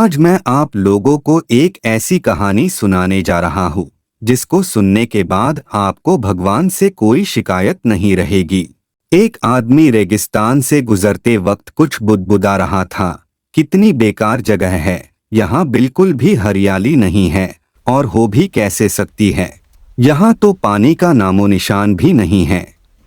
आज मैं आप लोगों को एक ऐसी कहानी सुनाने जा रहा हूँ जिसको सुनने के बाद आपको भगवान से कोई शिकायत नहीं रहेगी। एक आदमी रेगिस्तान से गुजरते वक्त कुछ बुदबुदा रहा था, कितनी बेकार जगह है, यहाँ बिल्कुल भी हरियाली नहीं है और हो भी कैसे सकती है। यहाँ तो पानी का नामो निशान भी नहीं है।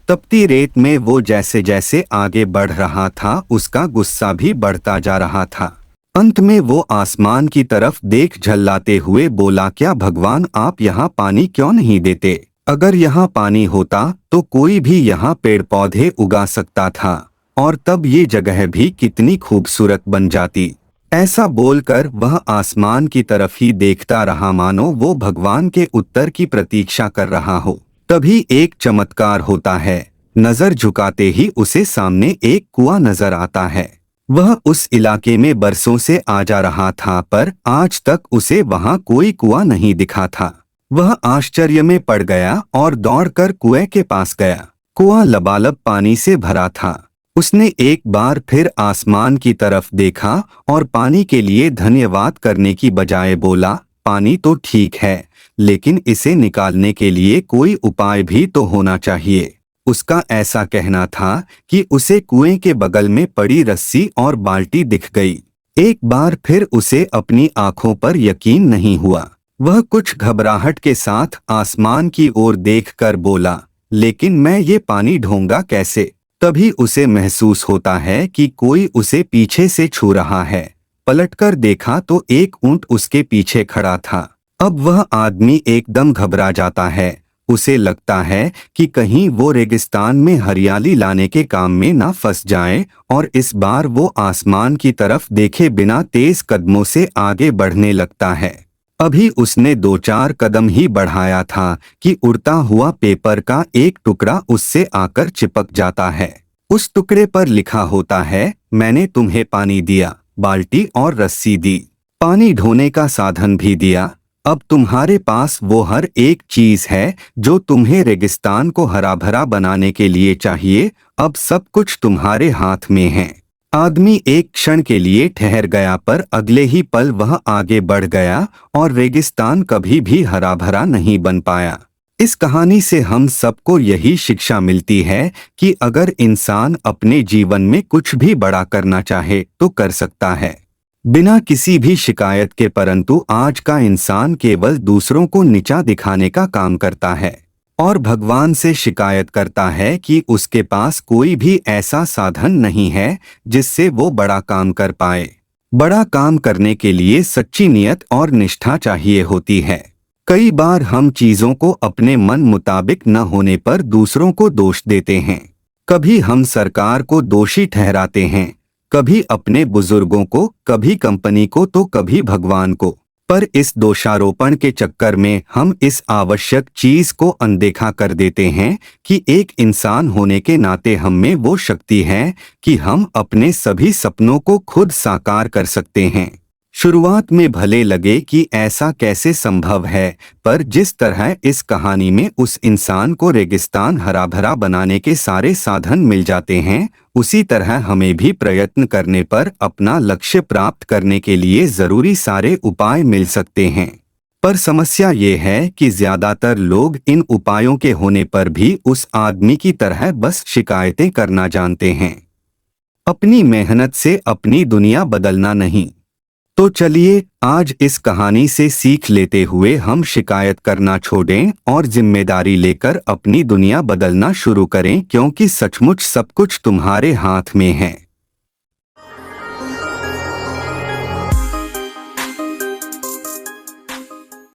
तपती रेत में वो जैसे जैसे आगे बढ़ रहा था उसका गुस्सा भी बढ़ता जा रहा था। अंत में वो आसमान की तरफ देख झल्लाते हुए बोला, क्या भगवान आप यहाँ पानी क्यों नहीं देते? अगर यहाँ पानी होता तो कोई भी यहाँ पेड़ पौधे उगा सकता था और तब ये जगह भी कितनी खूबसूरत बन जाती। ऐसा बोलकर वह आसमान की तरफ ही देखता रहा मानो वो भगवान के उत्तर की प्रतीक्षा कर रहा हो। तभी एक चमत्कार होता है। नजर झुकाते ही उसे सामने एक कुआं नजर आता है। वह उस इलाके में बरसों से आ जा रहा था पर आज तक उसे वहां कोई कुआं नहीं दिखा था। वह आश्चर्य में पड़ गया और दौड़कर कुएं के पास गया। कुआं लबालब पानी से भरा था। उसने एक बार फिर आसमान की तरफ देखा और पानी के लिए धन्यवाद करने की बजाय बोला, पानी तो ठीक है लेकिन इसे निकालने के लिए कोई उपाय भी तो होना चाहिए। उसका ऐसा कहना था कि उसे कुएं के बगल में पड़ी रस्सी और बाल्टी दिख गई। एक बार फिर उसे अपनी आंखों पर यकीन नहीं हुआ। वह कुछ घबराहट के साथ आसमान की ओर देखकर बोला, लेकिन मैं ये पानी ढूंढूंगा कैसे? तभी उसे महसूस होता है कि कोई उसे पीछे से छू रहा है। पलटकर देखा तो एक ऊंट उसके पीछे खड़ा था। अब वह आदमी एकदम घबरा जाता है। उसे लगता है कि कहीं वो रेगिस्तान में हरियाली लाने के काम में ना फंस जाए और इस बार वो आसमान की तरफ देखे बिना तेज कदमों से आगे बढ़ने लगता है। अभी उसने 2-4 कदम ही बढ़ाया था कि उड़ता हुआ पेपर का एक टुकड़ा उससे आकर चिपक जाता है। उस टुकड़े पर लिखा होता है, मैंने तुम्हें पानी दिया, बाल्टी और रस्सी दी, पानी ढोने का साधन भी दिया। अब तुम्हारे पास वो हर एक चीज है जो तुम्हें रेगिस्तान को हरा भरा बनाने के लिए चाहिए। अब सब कुछ तुम्हारे हाथ में है। आदमी एक क्षण के लिए ठहर गया पर अगले ही पल वह आगे बढ़ गया और रेगिस्तान कभी भी हरा भरा नहीं बन पाया। इस कहानी से हम सबको यही शिक्षा मिलती है कि अगर इंसान अपने जीवन में कुछ भी बड़ा करना चाहे तो कर सकता है, बिना किसी भी शिकायत के। परंतु आज का इंसान केवल दूसरों को नीचा दिखाने का काम करता है और भगवान से शिकायत करता है कि उसके पास कोई भी ऐसा साधन नहीं है जिससे वो बड़ा काम कर पाए। बड़ा काम करने के लिए सच्ची नियत और निष्ठा चाहिए होती है। कई बार हम चीजों को अपने मन मुताबिक न होने पर दूसरों को दोष देते हैं। कभी हम सरकार को दोषी ठहराते हैं, कभी अपने बुजुर्गों को, कभी कंपनी को तो कभी भगवान को। पर इस दोषारोपण के चक्कर में हम इस आवश्यक चीज को अनदेखा कर देते हैं कि एक इंसान होने के नाते हम में वो शक्ति है कि हम अपने सभी सपनों को खुद साकार कर सकते हैं। शुरुआत में भले लगे कि ऐसा कैसे संभव है, पर जिस तरह इस कहानी में उस इंसान को रेगिस्तान हरा भरा बनाने के सारे साधन मिल जाते हैं, उसी तरह हमें भी प्रयत्न करने पर अपना लक्ष्य प्राप्त करने के लिए जरूरी सारे उपाय मिल सकते हैं। पर समस्या ये है कि ज्यादातर लोग इन उपायों के होने पर भी उस आदमी की तरह बस शिकायतें करना जानते हैं, अपनी मेहनत से अपनी दुनिया बदलना नहीं। तो चलिए आज इस कहानी से सीख लेते हुए हम शिकायत करना छोड़ें और जिम्मेदारी लेकर अपनी दुनिया बदलना शुरू करें, क्योंकि सचमुच सब कुछ तुम्हारे हाथ में है।